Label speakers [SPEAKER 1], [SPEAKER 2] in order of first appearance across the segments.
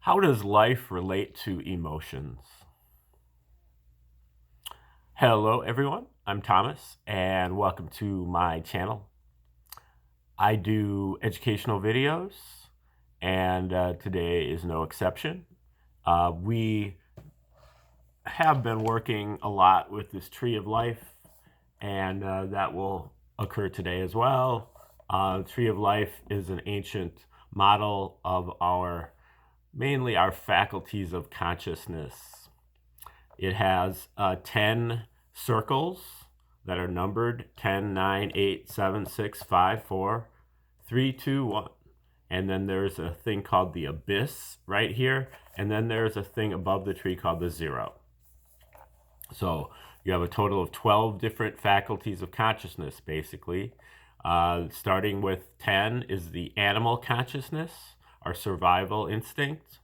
[SPEAKER 1] How does life relate to emotions? Hello, everyone. I'm Thomas, and welcome to my channel. I do educational videos, and today is no exception. We have been working a lot with this tree of life, and that will occur today as well. Tree of life is an ancient model of mainly our faculties of consciousness. It has 10 circles that are numbered 10, 9, 8, 7, 6, 5, 4, 3, 2, 1. And then there's a thing called the abyss right here. And then there's a thing above the tree called the zero. So you have a total of 12 different faculties of consciousness, basically. Starting with 10 is the animal consciousness, our survival instinct.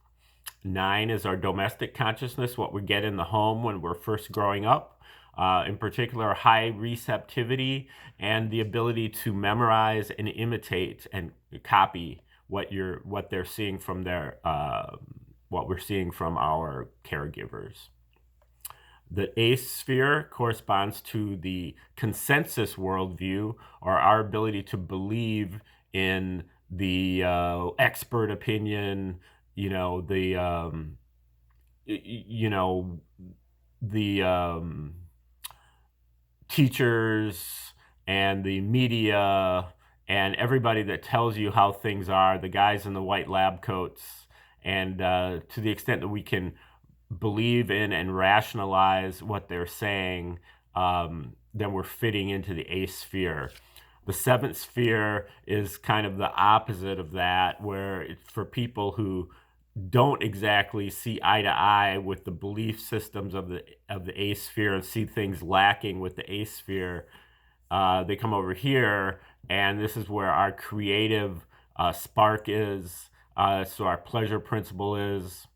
[SPEAKER 1] 9 is our domestic consciousness, what we get in the home when we're first growing up. In particular, high receptivity and the ability to memorize and imitate and copy what they're seeing from what we're seeing from our caregivers. The eighth sphere corresponds to the consensus worldview, or our ability to believe in the expert opinion, you know, the teachers and the media and everybody that tells you how things are, the guys in the white lab coats, and to the extent that we can believe in and rationalize what they're saying, then we're fitting into the eighth sphere. The seventh sphere is kind of the opposite of that, where it's for people who don't exactly see eye to eye with the belief systems of the eighth sphere and see things lacking with the eighth sphere. They come over here, and this is where our creative spark is. So our pleasure principle is.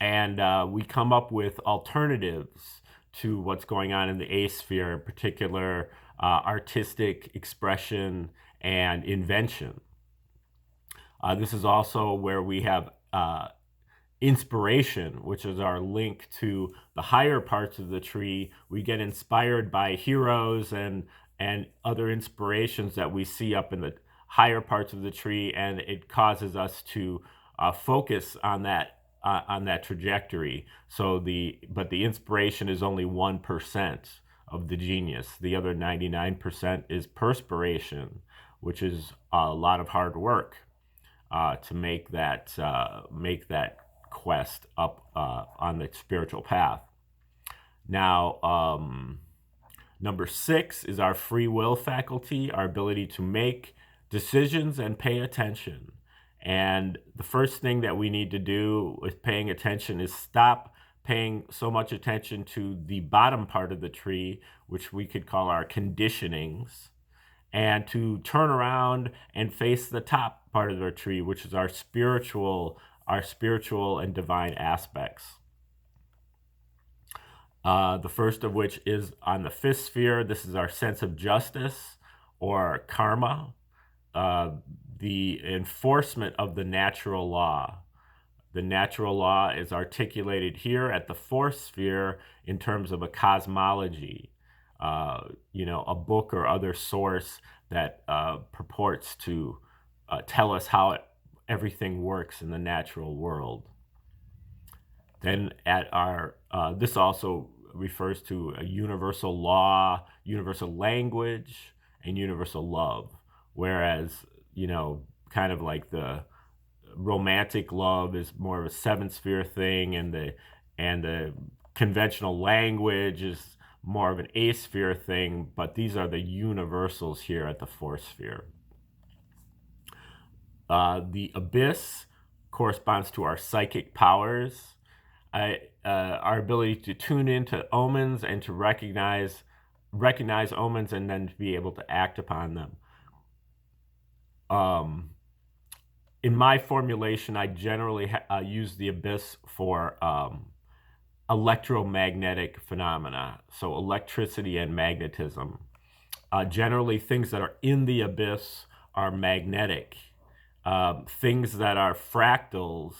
[SPEAKER 1] And we come up with alternatives to what's going on in the eighth sphere, in particular artistic expression and invention. This is also where we have inspiration, which is our link to the higher parts of the tree. We get inspired by heroes and other inspirations that we see up in the higher parts of the tree, and it causes us to focus on that trajectory. But the inspiration is only 1% of the genius. The other 99% is perspiration, which is a lot of hard work to make that quest up on the spiritual path. Now, number 6 is our free will faculty, our ability to make decisions and pay attention. And the first thing that we need to do with paying attention is stop paying so much attention to the bottom part of the tree, which we could call our conditionings, and to turn around and face the top part of the tree, which is our spiritual and divine aspects. The first of which is on the 5th sphere. This is our sense of justice, or karma. The enforcement of the natural law. The natural law is articulated here at the 4th sphere in terms of a cosmology, a book or other source that purports to tell us how everything works in the natural world. Then this also refers to a universal law, universal language, and universal love. Whereas, kind of like the romantic love is more of a 7th sphere thing, and the conventional language is more of an 8th sphere thing, but these are the universals here at the 4th sphere. The abyss corresponds to our psychic powers, our ability to tune into omens and to recognize omens and then to be able to act upon them. In my formulation, I generally use the abyss for electromagnetic phenomena, so electricity and magnetism. Generally, things that are in the abyss are magnetic. Things that are fractals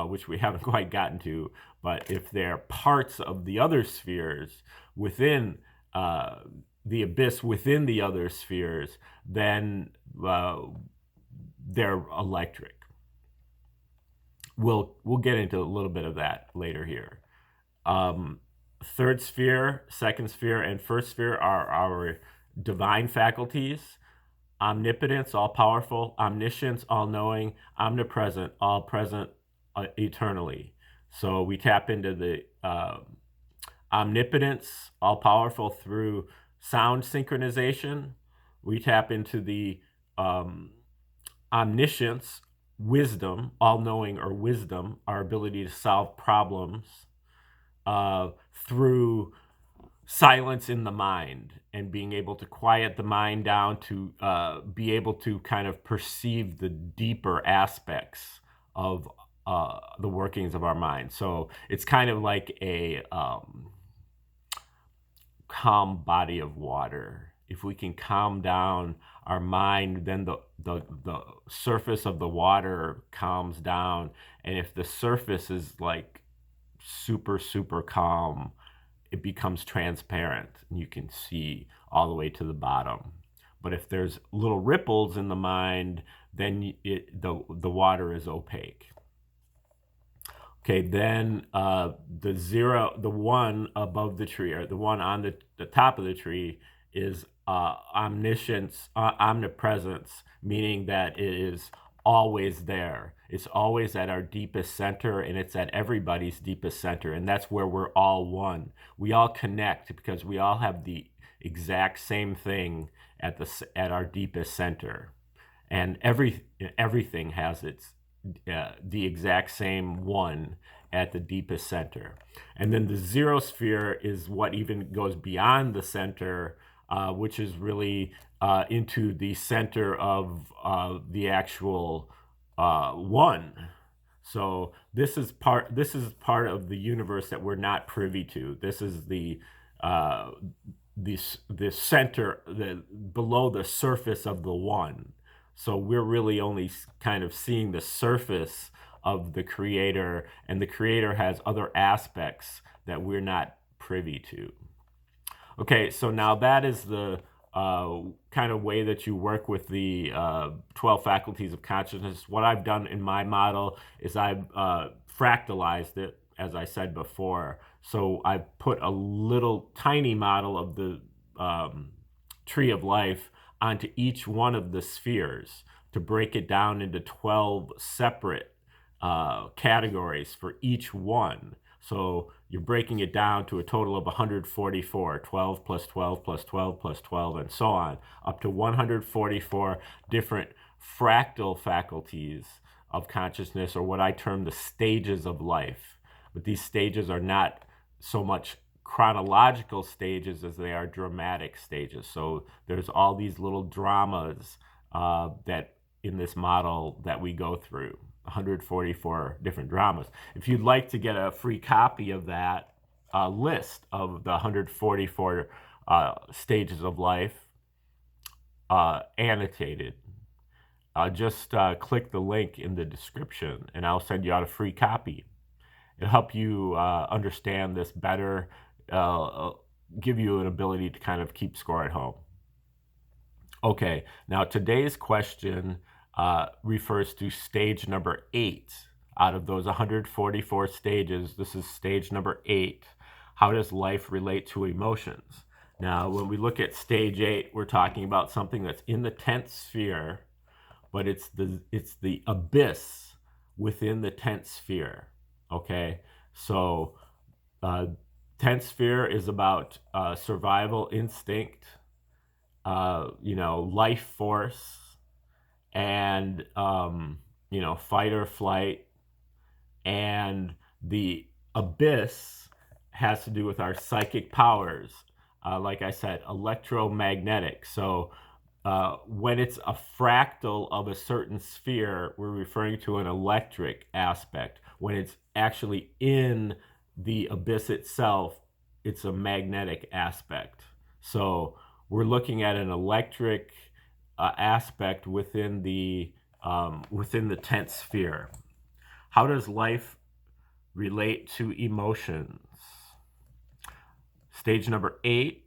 [SPEAKER 1] which we haven't quite gotten to, but if they're parts of the other spheres within the abyss within the other spheres, then they're electric. We'll get into a little bit of that later here. Third sphere, second sphere, and first sphere are our divine faculties. Omnipotence, all-powerful. Omniscience, all-knowing. Omnipresent, all-present eternally. So we tap into the omnipotence, all-powerful, through sound synchronization. We tap into the omniscience, wisdom, all-knowing or wisdom, our ability to solve problems through silence in the mind and being able to quiet the mind down to be able to kind of perceive the deeper aspects of the workings of our mind. So it's kind of like a calm body of water. If we can calm down our mind, then the surface of the water calms down. And if the surface is like super calm, it becomes transparent and you can see all the way to the bottom. But if there's little ripples in the mind, then the water is opaque. Okay, then the one above the tree, or the one on the top of the tree, is omniscience, omnipresence, meaning that it is always there. It's always at our deepest center, and it's at everybody's deepest center, and that's where we're all one. We all connect because we all have the exact same thing at our deepest center, and everything has its the exact same one at the deepest center. And then the zero sphere is what even goes beyond the center, which is really into the center of the actual one. So this is part of the universe that we're not privy to. This is the center, below the surface of the one. So we're really only kind of seeing the surface of the creator, and the creator has other aspects that we're not privy to. Okay, so now that is the kind of way that you work with the 12 faculties of consciousness. What I've done in my model is I've fractalized it, as I said before. So I've put a little tiny model of the tree of life onto each one of the spheres to break it down into 12 separate categories for each one. So you're breaking it down to a total of 144, 12 plus 12 plus 12 plus 12, and so on, up to 144 different fractal faculties of consciousness, or what I term the stages of life. But these stages are not so much chronological stages as they are dramatic stages. So there's all these little dramas that in this model that we go through. 144 different dramas. If you'd like to get a free copy of that list of the 144 stages of life, annotated, just click the link in the description and I'll send you out a free copy. It'll help you understand this better, give you an ability to kind of keep score at home. Okay, now today's question refers to stage number 8. Out of those 144 stages, this is stage number 8. How does life relate to emotions? Now, when we look at stage 8, we're talking about something that's in the 10th sphere, but it's the abyss within the 10th sphere. Okay, so 10th sphere is about survival instinct, life force, and fight or flight. And the abyss has to do with our psychic powers, like I said, electromagnetic. So when it's a fractal of a certain sphere, we're referring to an electric aspect. When it's actually in the abyss itself, it's a magnetic aspect. So we're looking at an electric aspect within the 10th sphere. How does life relate to emotions? Stage number 8,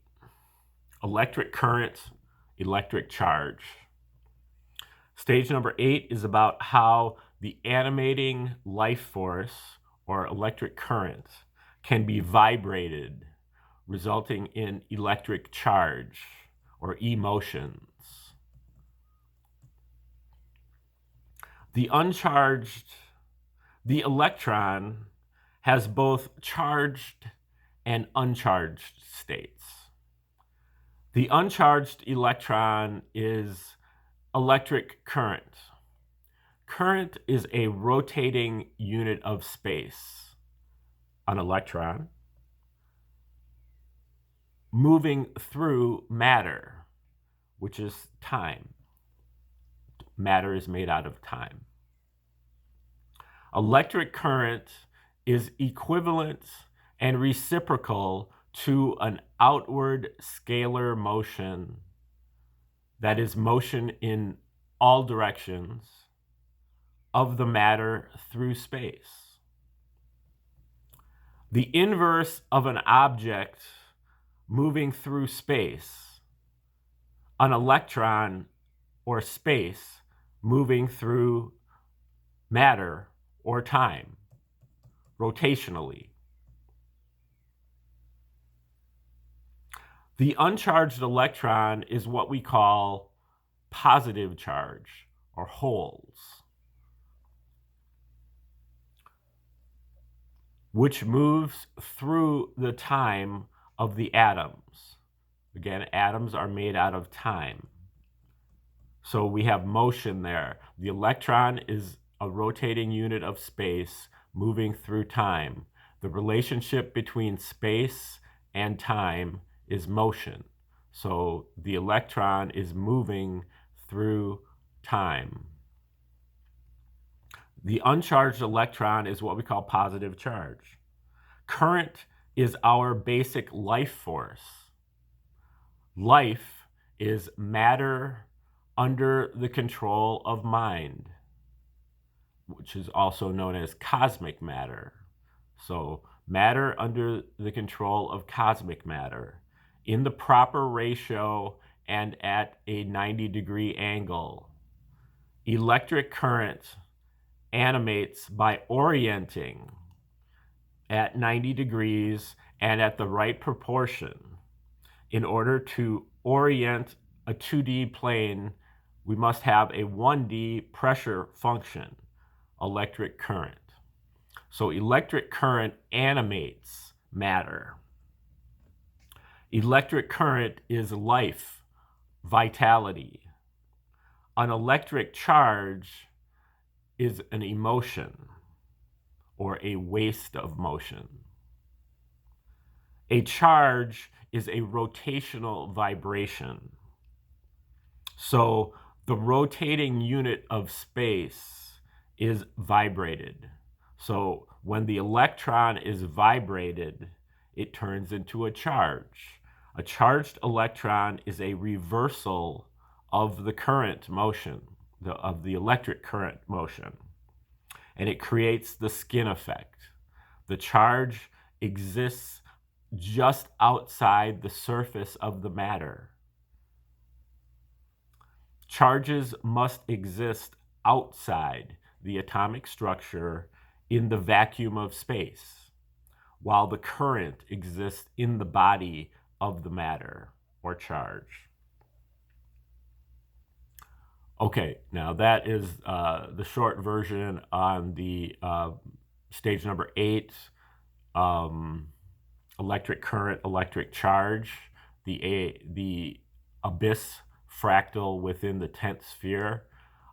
[SPEAKER 1] electric current, electric charge. Stage number 8 is about how the animating life force or electric current can be vibrated, resulting in electric charge or emotions. The electron has both charged and uncharged states. The uncharged electron is electric current. Current is a rotating unit of space, an electron, moving through matter, which is time. Matter is made out of time. Electric current is equivalent and reciprocal to an outward scalar motion that is motion in all directions of the matter through space. The inverse of an object moving through space, an electron or space moving through matter or time, rotationally. The uncharged electron is what we call positive charge or holes, which moves through the time of the atoms. Again, atoms are made out of time. So we have motion there. The electron is a rotating unit of space moving through time. The relationship between space and time is motion. So the electron is moving through time. The uncharged electron is what we call positive charge. Current is our basic life force. Life is matter under the control of mind, which is also known as cosmic matter. So matter under the control of cosmic matter in the proper ratio and at a 90-degree angle. Electric current animates by orienting at 90 degrees and at the right proportion. In order to orient a 2D plane, we must have a 1D pressure function, electric current. So electric current animates matter. Electric current is life, vitality. An electric charge is an emotion or a waste of motion. A charge is a rotational vibration. So the rotating unit of space is vibrated. So when the electron is vibrated, it turns into a charge. A charged electron is a reversal of the current motion, of the electric current motion, and it creates the skin effect. The charge exists just outside the surface of the matter. Charges must exist outside the atomic structure in the vacuum of space, while the current exists in the body of the matter or charge. Okay, now that is the short version on the stage number 8, electric current, electric charge, the abyss fractal within the 10th sphere.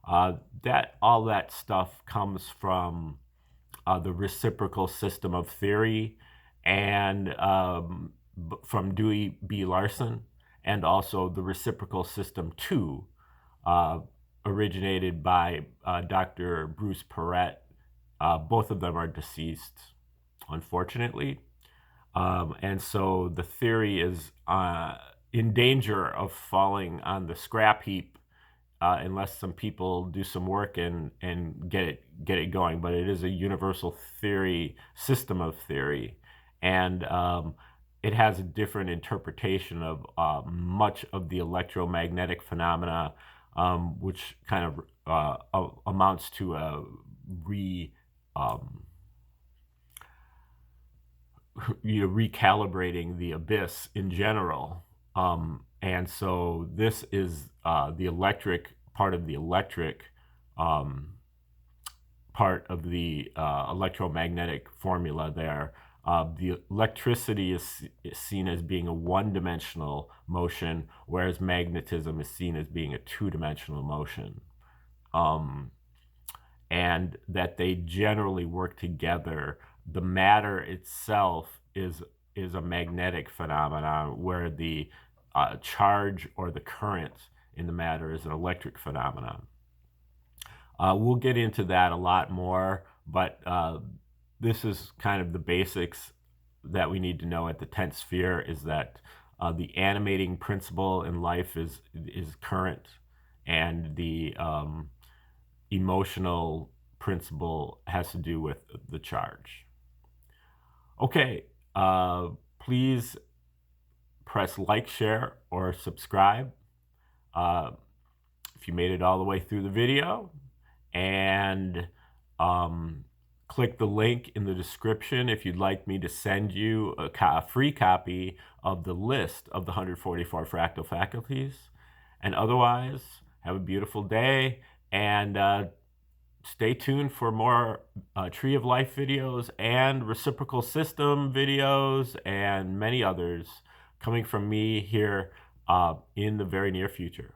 [SPEAKER 1] All that stuff comes from the reciprocal system of theory and from Dewey B. Larson, and also the reciprocal system 2, originated by Dr. Bruce Perret. Both of them are deceased, unfortunately. And so the theory is in danger of falling on the scrap heap unless some people do some work and get it going, but it is a universal theory, system of theory, and it has a different interpretation of much of the electromagnetic phenomena, which kind of amounts to a recalibrating the abyss in general. And so this is the electric part of the electric part of the electromagnetic formula there. The electricity is seen as being a one-dimensional motion, whereas magnetism is seen as being a two-dimensional motion. And that they generally work together. The matter itself is a magnetic phenomenon, where the charge or the current in the matter is an electric phenomenon. We'll get into that a lot more, but this is kind of the basics that we need to know at the 10th sphere, is that the animating principle in life is current, and the emotional principle has to do with the charge. Okay, please press like, share, or subscribe if you made it all the way through the video, and click the link in the description if you'd like me to send you a free copy of the list of the 144 fractal faculties. And otherwise, have a beautiful day, and stay tuned for more Tree of Life videos and reciprocal system videos and many others coming from me here in the very near future.